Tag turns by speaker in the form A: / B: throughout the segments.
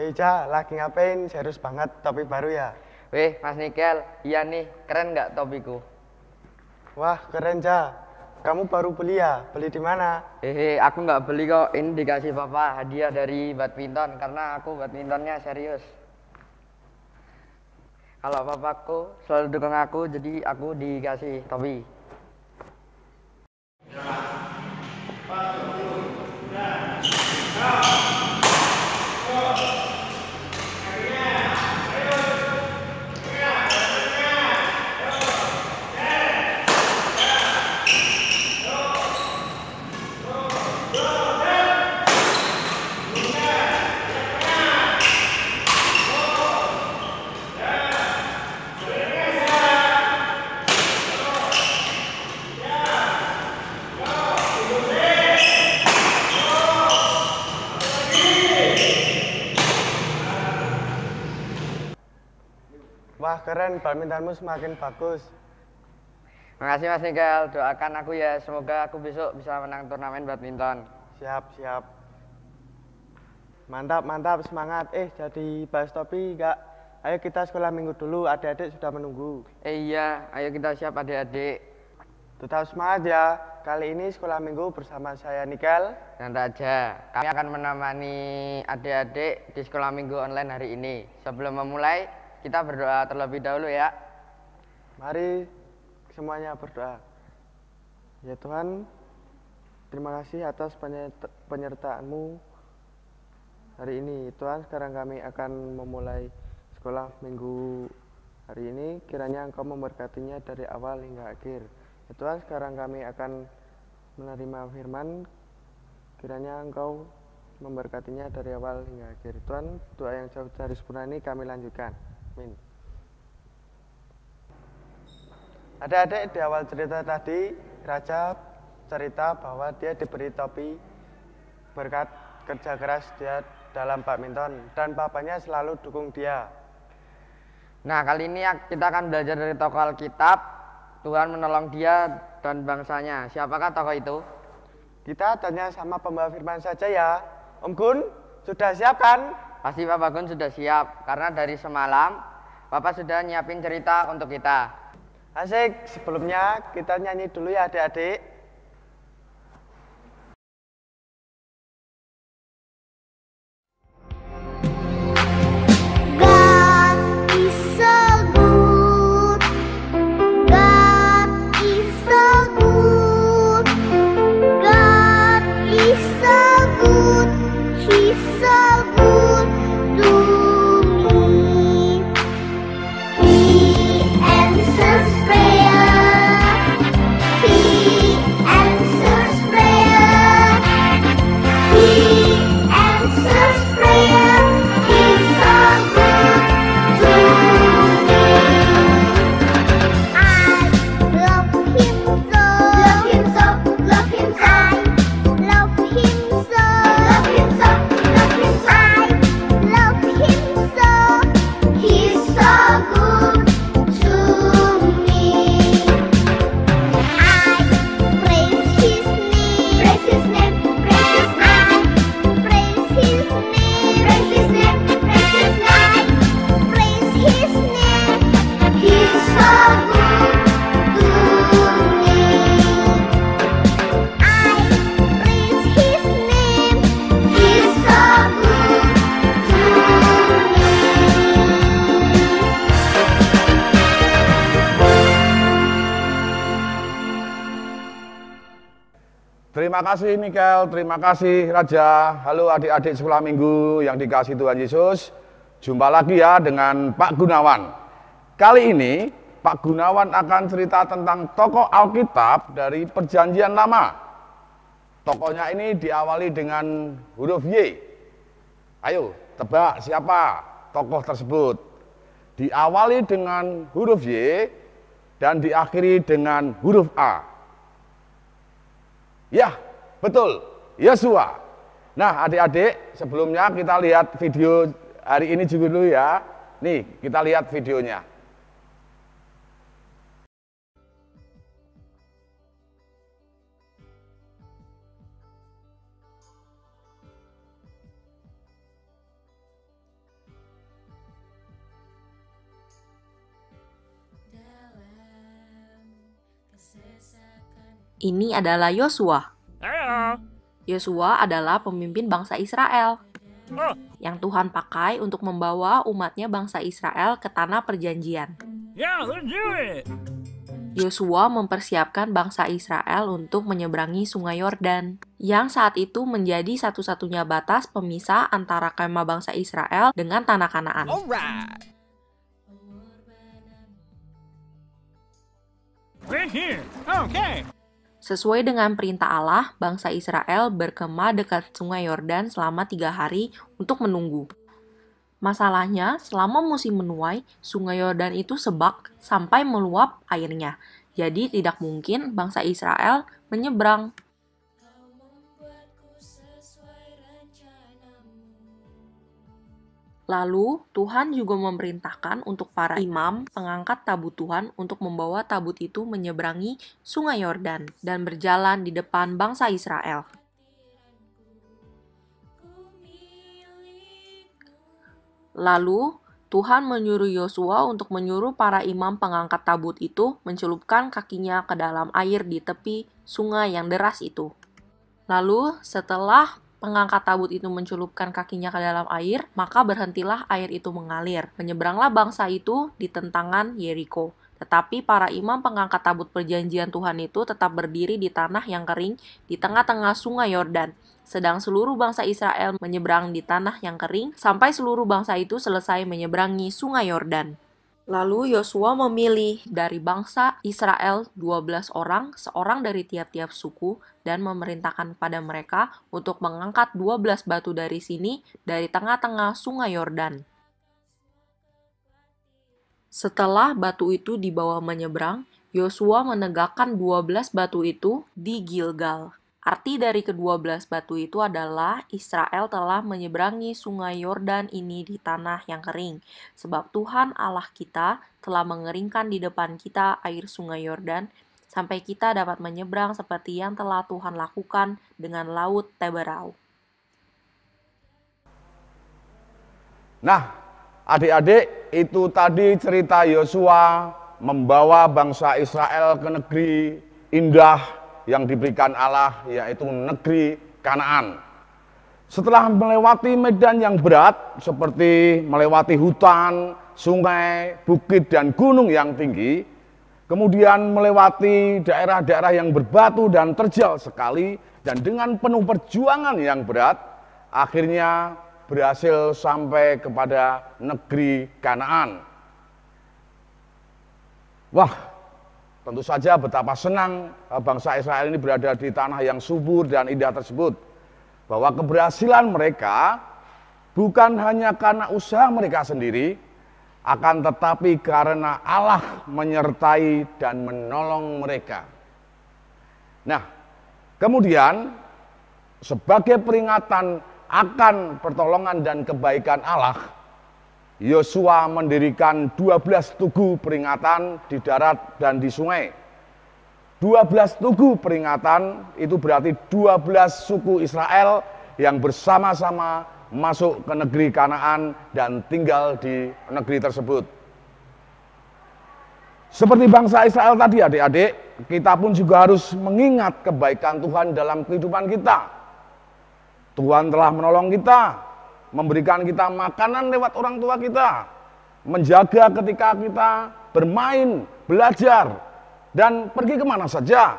A: Hei Ja, lagi ngapain? Serius banget topi baru ya?
B: Weh, Mas Nikel, iya nih, keren nggak topiku?
A: Wah, keren Ja. Kamu baru beli ya? Beli di mana?
B: Aku nggak beli kok, ini dikasih papa hadiah dari badminton, karena aku badmintonnya serius. Kalau papaku selalu dukung aku, jadi aku dikasih topi.
A: Wah, keren. Badmintonmu semakin bagus.
B: Makasih Mas Nikel, doakan aku ya, semoga aku besok bisa menang turnamen badminton.
A: Siap, siap. Mantap, mantap. Semangat. Jadi bahas topi enggak? Ayo kita sekolah minggu dulu. Adik-adik sudah menunggu.
B: Iya, ayo kita siap adik-adik.
A: Tetap semangat ya. Kali ini sekolah minggu bersama saya Nikel
B: Dan Raja, kami akan menemani adik-adik di sekolah minggu online hari ini. Sebelum memulai, kita berdoa terlebih dahulu ya.
A: Mari semuanya berdoa. Ya Tuhan, terima kasih atas penyertaan-Mu hari ini. Tuhan, sekarang kami akan memulai sekolah minggu hari ini. Kiranya Engkau memberkatinya dari awal hingga akhir. Ya Tuhan, sekarang kami akan menerima firman. Kiranya Engkau memberkatinya dari awal hingga akhir. Tuhan, doa yang jauh dari sempurna ini kami lanjutkan. Amin. Adik-adik, di awal cerita tadi, Raja cerita bahwa dia diberi topi berkat kerja keras dia dalam badminton dan papanya selalu dukung dia.
B: Nah, kali ini kita akan belajar dari tokoh Alkitab. Tuhan menolong dia dan bangsanya. Siapakah tokoh itu?
A: Kita tanya sama pembawa firman saja ya. Om Gun, sudah siap kan?
B: Pasti Papa Gun sudah siap, karena dari semalam Papa sudah nyiapin cerita untuk kita.
A: Asik, sebelumnya kita nyanyi dulu ya adik-adik.
C: Terima kasih Nikel, terima kasih Raja. Halo adik-adik sekolah minggu yang dikasih Tuhan Yesus. Jumpa lagi ya dengan Pak Gunawan. Kali ini Pak Gunawan akan cerita tentang tokoh Alkitab dari Perjanjian Lama. Tokohnya ini diawali dengan huruf Y. Ayo tebak siapa tokoh tersebut. Diawali dengan huruf Y dan diakhiri dengan huruf A. Ya, betul, Yosua. Nah, adik-adik, sebelumnya kita lihat video hari ini juga dulu ya. Nih, kita lihat videonya.
D: Ini adalah Yosua. Yosua adalah pemimpin bangsa Israel yang Tuhan pakai untuk membawa umatnya bangsa Israel ke tanah perjanjian. Yosua mempersiapkan bangsa Israel untuk menyeberangi Sungai Yordan, yang saat itu menjadi satu-satunya batas pemisah antara kemah bangsa Israel dengan tanah Kanaan. Sesuai dengan perintah Allah, bangsa Israel berkemah dekat Sungai Yordan selama 3 hari untuk menunggu. Masalahnya, selama musim menuai, Sungai Yordan itu sebak sampai meluap airnya. Jadi tidak mungkin bangsa Israel menyeberang. Lalu, Tuhan juga memerintahkan untuk para imam pengangkat tabut Tuhan untuk membawa tabut itu menyeberangi Sungai Yordan dan berjalan di depan bangsa Israel. Lalu, Tuhan menyuruh Yosua untuk menyuruh para imam pengangkat tabut itu mencelupkan kakinya ke dalam air di tepi sungai yang deras itu. Lalu, setelah pengangkat tabut itu mencelupkan kakinya ke dalam air, maka berhentilah air itu mengalir. Menyeberanglah bangsa itu di tentangan Yeriko. Tetapi para imam pengangkat tabut perjanjian Tuhan itu tetap berdiri di tanah yang kering di tengah-tengah Sungai Yordan. Sedang seluruh bangsa Israel menyeberang di tanah yang kering sampai seluruh bangsa itu selesai menyeberangi Sungai Yordan. Lalu Yosua memilih dari bangsa Israel 12 orang, seorang dari tiap-tiap suku, dan memerintahkan pada mereka untuk mengangkat 12 batu dari sini, dari tengah-tengah Sungai Yordan. Setelah batu itu dibawa menyeberang, Yosua menegakkan 12 batu itu di Gilgal. Arti dari ke-12 batu itu adalah Israel telah menyeberangi Sungai Yordan ini di tanah yang kering. Sebab Tuhan Allah kita telah mengeringkan di depan kita air Sungai Yordan, sampai kita dapat menyeberang seperti yang telah Tuhan lakukan dengan Laut Teberau.
C: Nah, adik-adik, itu tadi cerita Yosua membawa bangsa Israel ke negeri indah yang diberikan Allah, yaitu negeri Kanaan. Setelah melewati medan yang berat, seperti melewati hutan, sungai, bukit, dan gunung yang tinggi, kemudian melewati daerah-daerah yang berbatu dan terjal sekali, dan dengan penuh perjuangan yang berat, akhirnya berhasil sampai kepada negeri Kanaan. Wah, tentu saja betapa senang bangsa Israel ini berada di tanah yang subur dan indah tersebut. Bahwa keberhasilan mereka bukan hanya karena usaha mereka sendiri, akan tetapi karena Allah menyertai dan menolong mereka. Nah, kemudian sebagai peringatan akan pertolongan dan kebaikan Allah, Yosua mendirikan 12 tugu peringatan di darat dan di sungai. 12 tugu peringatan itu berarti 12 suku Israel yang bersama-sama masuk ke negeri Kanaan dan tinggal di negeri tersebut. Seperti bangsa Israel tadi, adik-adik, kita pun juga harus mengingat kebaikan Tuhan dalam kehidupan kita. Tuhan telah menolong kita, memberikan kita makanan lewat orang tua kita, menjaga ketika kita bermain, belajar, dan pergi kemana saja.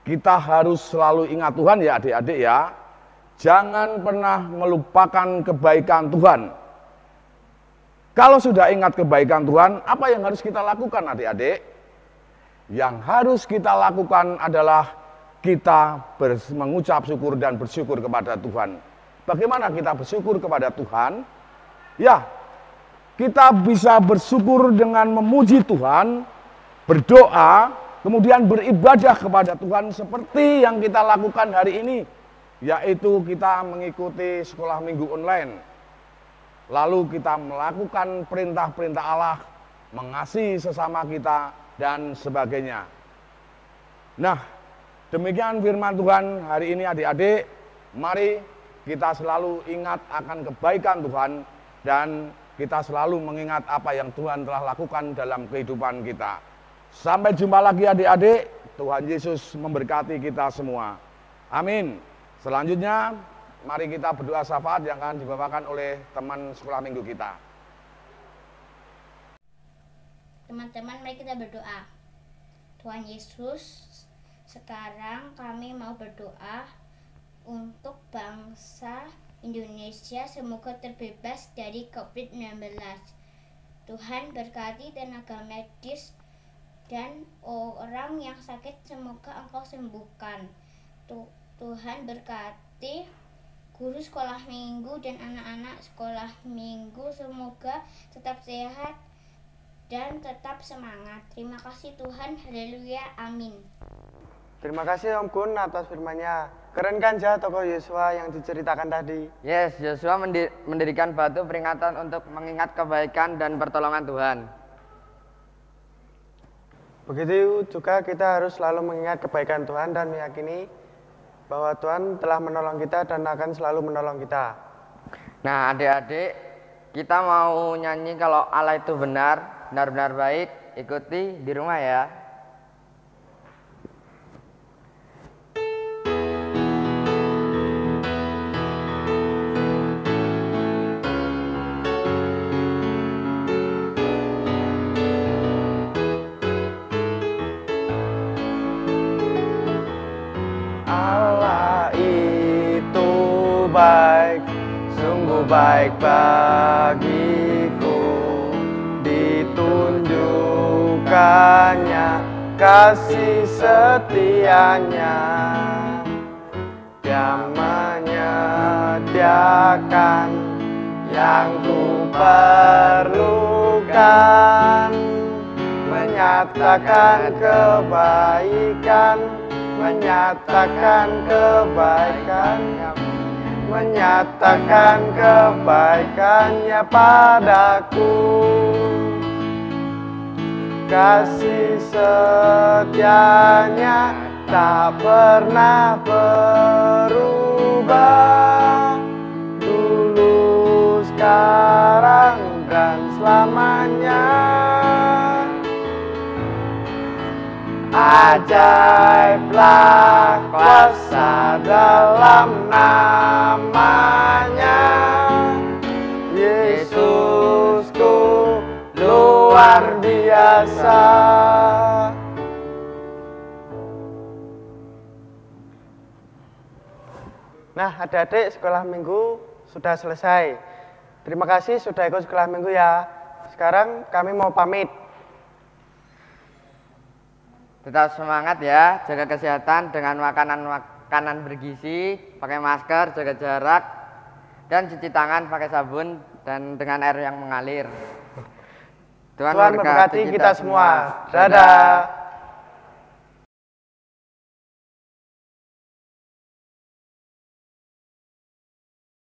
C: Kita harus selalu ingat Tuhan ya adik-adik ya. Jangan pernah melupakan kebaikan Tuhan. Kalau sudah ingat kebaikan Tuhan, apa yang harus kita lakukan adik-adik? Yang harus kita lakukan adalah kita mengucap syukur dan bersyukur kepada Tuhan. Bagaimana kita bersyukur kepada Tuhan? Ya, kita bisa bersyukur dengan memuji Tuhan, berdoa, kemudian beribadah kepada Tuhan seperti yang kita lakukan hari ini, yaitu kita mengikuti sekolah minggu online. Lalu kita melakukan perintah-perintah Allah, mengasihi sesama kita, dan sebagainya. Nah, demikian firman Tuhan hari ini adik-adik. Mari kita selalu ingat akan kebaikan Tuhan dan kita selalu mengingat apa yang Tuhan telah lakukan dalam kehidupan kita. Sampai jumpa lagi adik-adik. Tuhan Yesus memberkati kita semua. Amin. Selanjutnya, mari kita berdoa syafaat yang akan dibawakan oleh teman sekolah minggu kita.
E: Teman-teman, mari kita berdoa. Tuhan Yesus, sekarang kami mau berdoa untuk bangsa Indonesia semoga terbebas dari COVID-19. Tuhan berkati tenaga medis dan orang yang sakit semoga Engkau sembuhkan. Tuhan berkati guru sekolah minggu dan anak-anak sekolah minggu semoga tetap sehat dan tetap semangat. Terima kasih Tuhan, haleluya, amin.
A: Terima kasih Om Kun atas firman-Nya. Keren kan Ja tokoh Yosua yang diceritakan tadi?
B: Yes, Yosua mendirikan batu peringatan untuk mengingat kebaikan dan pertolongan Tuhan.
A: Begitu juga kita harus selalu mengingat kebaikan Tuhan dan meyakini bahwa Tuhan telah menolong kita dan akan selalu menolong kita.
B: Nah, adik-adik, kita mau nyanyi kalau Allah itu benar, benar-benar baik. Ikuti di rumah ya.
A: Allah itu baik, sungguh baik bagiku, ditunjukkannya kasih setianya. Dia menyediakan yang ku perlukan, menyatakan kebaikan, menyatakan kebaikannya padaku. Kasih setianya tak pernah berubah, dulu, sekarang, dan selamanya. Ajaiblah kuasa dalam namanya, Yesusku luar biasa. Nah, adik-adik, sekolah minggu sudah selesai. Terima kasih sudah ikut sekolah minggu ya. Sekarang kami mau pamit.
B: Tetap semangat ya, jaga kesehatan dengan makanan bergizi, pakai masker, jaga jarak, dan cuci tangan pakai sabun dan dengan air yang mengalir. Tuhan memberkati kita semua. Dadah.